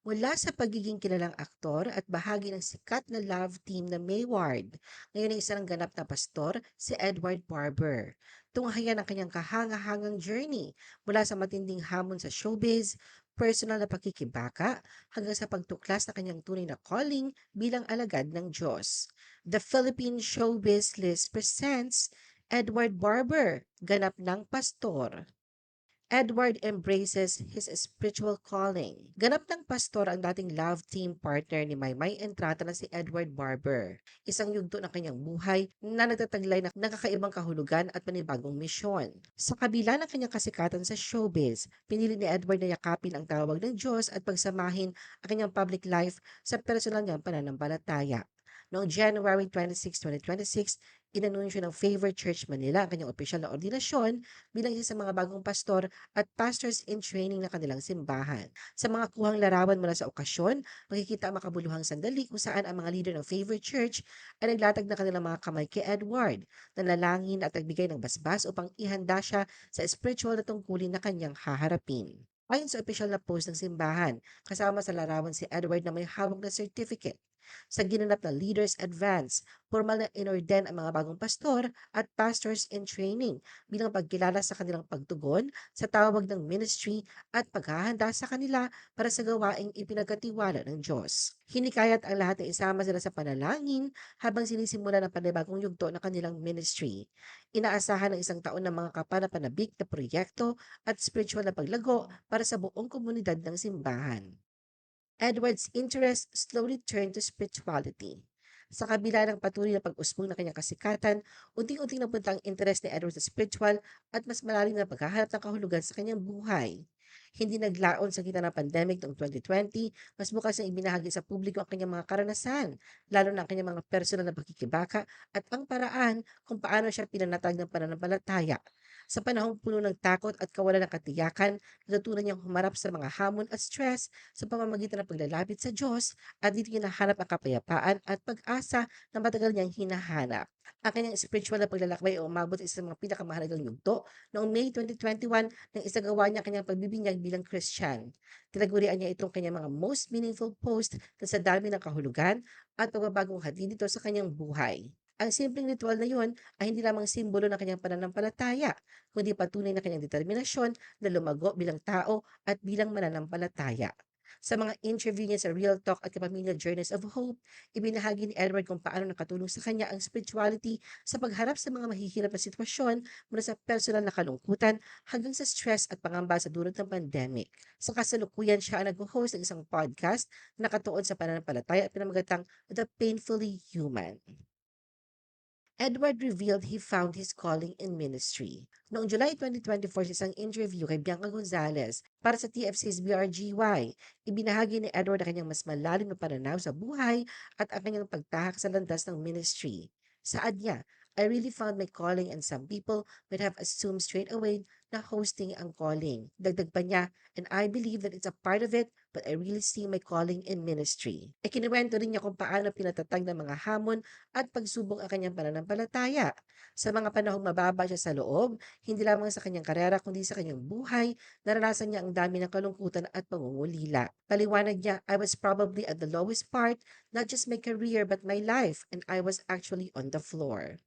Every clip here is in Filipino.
Mula sa pagiging kilalang aktor at bahagi ng sikat na love team na Mayward, ngayon ay isang ganap na pastor si Edward Barber. Tunghayan ang kanyang kahanga-hangang journey mula sa matinding hamon sa showbiz, personal na pakikibaka, hanggang sa pagtuklas na kanyang tunay na calling bilang alagad ng Diyos. The Philippine Showbiz List presents Edward Barber, ganap ng pastor. Edward embraces his spiritual calling. Ganap ng pastor ang dating love team partner ni Maymay Entrata na si Edward Barber. Isang yugto ng kanyang buhay na nagtataglay ng nakakaibang kahulugan at panibagong misyon. Sa kabila ng kanyang kasikatan sa showbiz, pinili ni Edward na yakapin ang tawag ng Diyos at pagsamahin ang kanyang public life sa personal niyang pananampalataya. Noong January 26, 2026, inanunsyo ng Favor Church Manila ang kanyang opisyal na ordinasyon bilang isa sa mga bagong pastor at pastors in training ng kanilang simbahan. Sa mga kuhang larawan mula sa okasyon, makikita ang makabuluhang sandali kung saan ang mga leader ng Favor Church ay naglatag na kanilang mga kamay kay Edward, nanalangin at nagbigay ng basbas upang ihanda siya sa spiritual na tungkulin na kanyang haharapin. Ayon sa opisyal na post ng simbahan, kasama sa larawan si Edward na may hawak na certificate. Sa ginanap na Leaders Advance, formal na inorden ang mga bagong pastor at pastors in training bilang pagkilala sa kanilang pagtugon sa tawag ng ministry at paghahanda sa kanila para sa gawaing ipinagkatiwala ng Diyos. Hinikayat ang lahat na isama sila sa panalangin habang sinisimula ng panibagong yugto ng kanilang ministry. Inaasahan ng isang taon ng mga kapanapanabik na proyekto at spiritual na paglago para sa buong komunidad ng simbahan. Edward's interest slowly turned to spirituality. Sa kabila ng patuloy na pag-usbong ng kanyang kasikatan, unting-unting napunta ang interest ni Edward sa spiritual at mas malalim na paghahanap ng kahulugan sa kanyang buhay. Hindi naglaon sa gitna ng pandemic noong 2020, mas bukas na ibinahagi sa publiko ang kanyang mga karanasan, lalo na ang kanyang mga personal na pakikibaka at ang paraan kung paano siya pinanatag ng pananampalataya. Sa panahong puno ng takot at kawalan ng katiyakan, natutunan niyang humarap sa mga hamon at stress sa pamamagitan ng paglalapit sa Diyos at dito niya nahanap ang kapayapaan at pag-asa na matagal niyang hinahanap. Ang kanyang spiritual na paglalakbay ay umabot sa isang mga pinakamahalagang yugto noong May 2021 nang isagawa niya ang kanyang pagbibinyag bilang Christian. Tinagurian niya itong kanyang mga most meaningful post na sa dami ng kahulugan at pagbabagong hatid nito sa kanyang buhay. Ang simpleng ritual na yun ay hindi lamang simbolo ng kanyang pananampalataya, kundi patunay na kanyang determinasyon na lumago bilang tao at bilang mananampalataya. Sa mga interview niya sa Real Talk at Kapamilya Journeys of Hope, ibinahagi ni Edward kung paano nakatulong sa kanya ang spirituality sa pagharap sa mga mahihirap na sitwasyon mula sa personal na kalungkutan hanggang sa stress at pangamba sa dulot ng pandemic. Sa kasalukuyan siya ang nag-host ng isang podcast na nakatuon sa pananampalataya at pinamagatang The Painfully Human. Edward revealed he found his calling in ministry. Noong July 2024 sa isang interview kay Bianca Gonzalez para sa TFC's BRGY, ibinahagi ni Edward ang kanyang mas malalim na pananaw sa buhay at ang kanyang pagtahak sa landas ng ministry. Saad niya, I really found my calling and some people might have assumed straight away na hosting ang calling. Dagdag pa niya, and I believe that it's a part of it, but I really see my calling in ministry. Ikinuwento rin niya kung paano pinatatag ng mga hamon at pagsubok ang kanyang pananampalataya. Sa mga panahong mababa siya sa loob, hindi lamang sa kanyang karera kundi sa kanyang buhay, naranasan niya ang dami ng kalungkutan at pangungulila. Paliwanag niya, I was probably at the lowest part, not just my career but my life, and I was actually on the floor.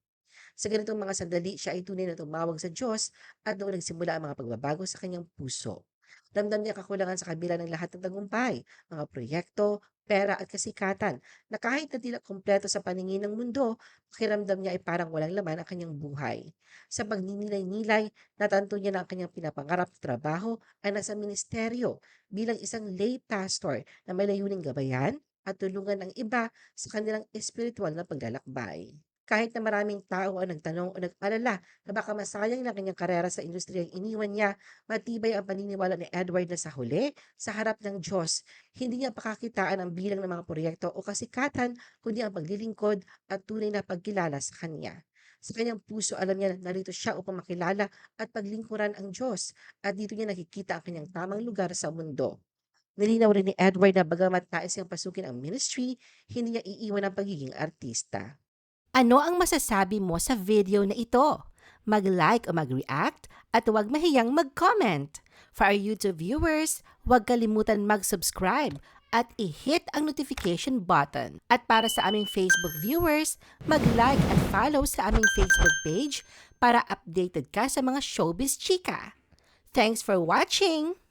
Sa ganitong mga sandali, siya ay tunay na tumawag sa Diyos at doon nagsimula ang mga pagbabago sa kanyang puso. Ramdam niya kakulangan sa kabila ng lahat ng tagumpay, mga proyekto, pera at kasikatan, na kahit na tila kumpleto sa paningin ng mundo, pakiramdam niya ay parang walang laman ang kanyang buhay. Sa pagninilay-nilay, natanto niya na ang kanyang pinapangarap na trabaho ay nasa ministeryo bilang isang lay pastor na may layuning gabayan at tulungan ang iba sa kanilang espiritual na paglalakbay. Kahit na maraming tao ang nagtanong o nag-alala na baka masayang na kanyang karera sa industriyang iniwan niya, matibay ang paniniwala ni Edward na sa huli, sa harap ng Diyos, hindi niya pakakitaan ang bilang ng mga proyekto o kasikatan, kundi ang paglilingkod at tunay na pagkilala sa Kanya. Sa kanyang puso, alam niya na narito siya upang makilala at paglingkuran ang Diyos at dito niya nakikita ang kanyang tamang lugar sa mundo. Nilinaw rin ni Edward na bagamat nais niyang pasukin ang ministry, hindi niya iiwan ang pagiging artista. Ano ang masasabi mo sa video na ito? Mag-like o mag-react at huwag mahiyang mag-comment. For our YouTube viewers, huwag kalimutan mag-subscribe at i-hit ang notification button. At para sa aming Facebook viewers, mag-like at follow sa aming Facebook page para updated ka sa mga showbiz chika. Thanks for watching!